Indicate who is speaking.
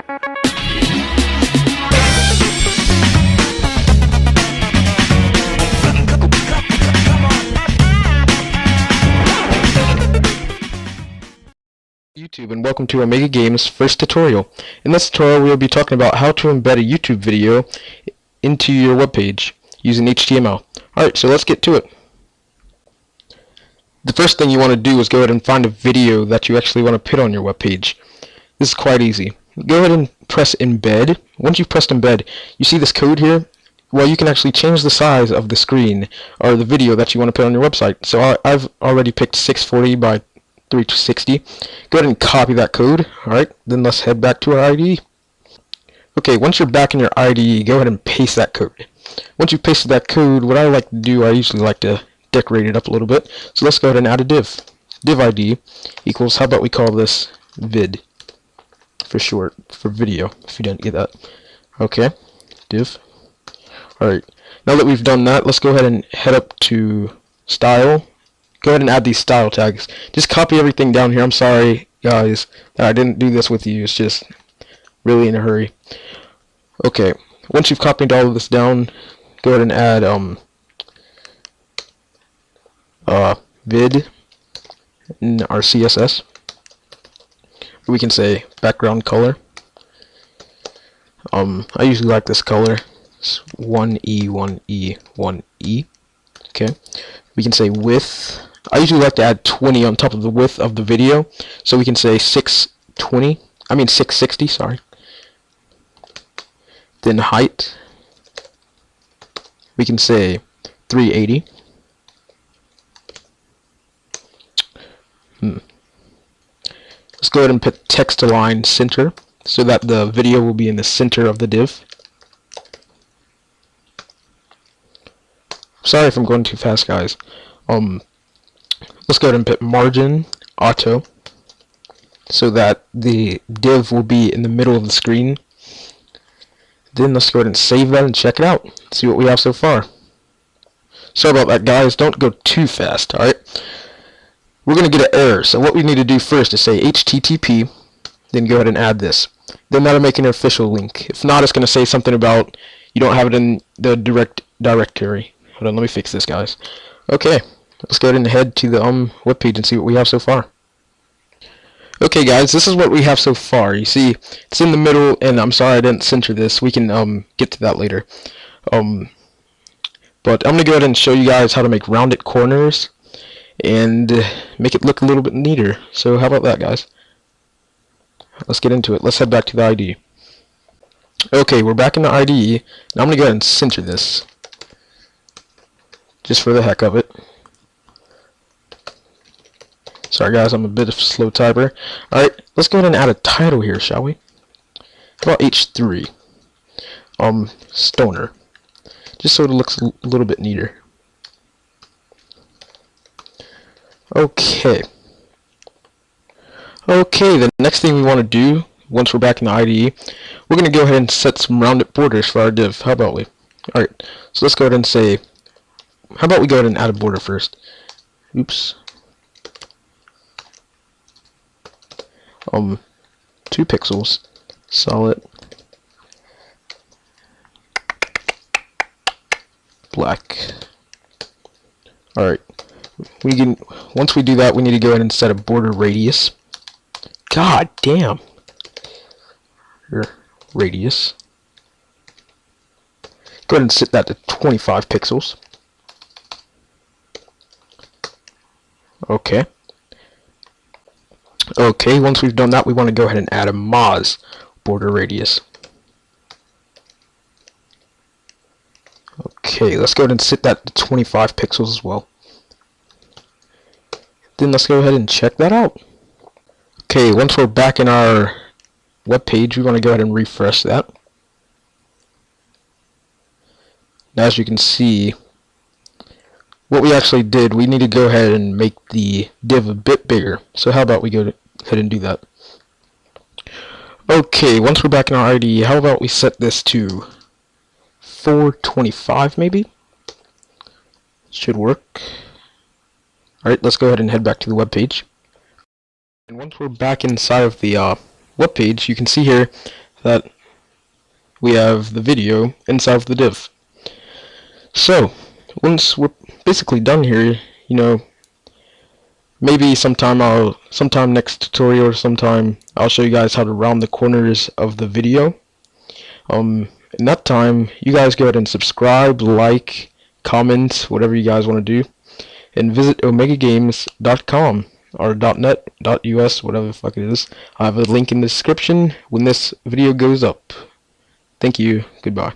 Speaker 1: YouTube, and welcome to Omega Games' first tutorial. In this tutorial we will be talking about how to embed a YouTube video into your web page using HTML. Alright, so let's get to it. The first thing you want to do is go ahead and find a video that you actually want to put on your web page. This is quite easy. Go ahead and press embed. Once you've pressed embed, you see this code here? Well, you can actually change the size of the screen or the video that you want to put on your website. So I've already picked 640 by 360. Go ahead and copy that code. Alright, then let's head back to our IDE. Okay, once you're back in your IDE, go ahead and paste that code. Once you've pasted that code, what I like to do, I usually like to decorate it up a little bit. So let's go ahead and add a div. Div ID equals, how about we call this vid for short, for video, if you didn't get that. Okay, div. Alright, now that we've done that, let's go ahead and head up to style. Go ahead and add these style tags. Just copy everything down here. I'm sorry, guys, that I didn't do this with you. It's just really in a hurry. Okay, once you've copied all of this down, go ahead and add vid in our CSS. We can say background color. I usually like this color. It's 1E, 1E, 1E. Okay. We can say width. I usually like to add 20 on top of the width of the video, so we can say 660, sorry. Then height, we can say 380. Let's go ahead and put text align center so that the video will be in the center of the div. Sorry if I'm going too fast, guys. Let's go ahead and put margin auto so that the div will be in the middle of the screen. Then let's go ahead and save that and check it out. See what we have so far. Sorry about that, guys. Don't go too fast, alright? We're going to get an error. So what we need to do first is say HTTP, then go ahead and add this. Then that'll make an official link. If not, it's going to say something about you don't have it in the directory. Hold on, let me fix this, guys. Okay, let's go ahead and head to the web page and see what we have so far. Okay, guys, this is what we have so far. You see, it's in the middle, and I'm sorry I didn't center this. We can get to that later. But I'm gonna go ahead and show you guys how to make rounded corners and make it look a little bit neater. So how about that, guys? Let's get into it. Let's head back to the IDE. Okay, we're back in the IDE. Now I'm gonna go ahead and center this, just for the heck of it. Sorry guys, I'm a bit of a slow typer. Alright, let's go ahead and add a title here, shall we? How about H3? Stoner. Just so it looks a little bit neater. Okay. Okay, the next thing we want to do, once we're back in the IDE, we're going to go ahead and set some rounded borders for our div. How about we? Alright, so let's go ahead and say, how about we go ahead and add a border first? Oops. 2 pixels, solid, black. Alright, once we do that, we need to go ahead and set a border radius. God damn. Radius. Go ahead and set that to 25 pixels. Okay. Okay, once we've done that, we want to go ahead and add a Moz border radius. Okay, let's go ahead and set that to 25 pixels as well. Then let's go ahead and check that out. Okay, once we're back in our web page, we want to go ahead and refresh that. Now, as you can see, what we actually did, we need to go ahead and make the div a bit bigger. So how about we go ahead and do that. Okay, once we're back in our IDE, how about we set this to 425 maybe? Should work. Alright, let's go ahead and head back to the web page. And once we're back inside of the web page, you can see here that we have the video inside of the div. So once we're basically done here, you know, maybe sometime next tutorial or sometime I'll show you guys how to round the corners of the video. In that time, you guys go ahead and subscribe, like, comment, whatever you guys want to do, and visit omegagames.com or .net, .us, whatever the fuck it is. I have a link in the description when this video goes up. Thank you. Goodbye.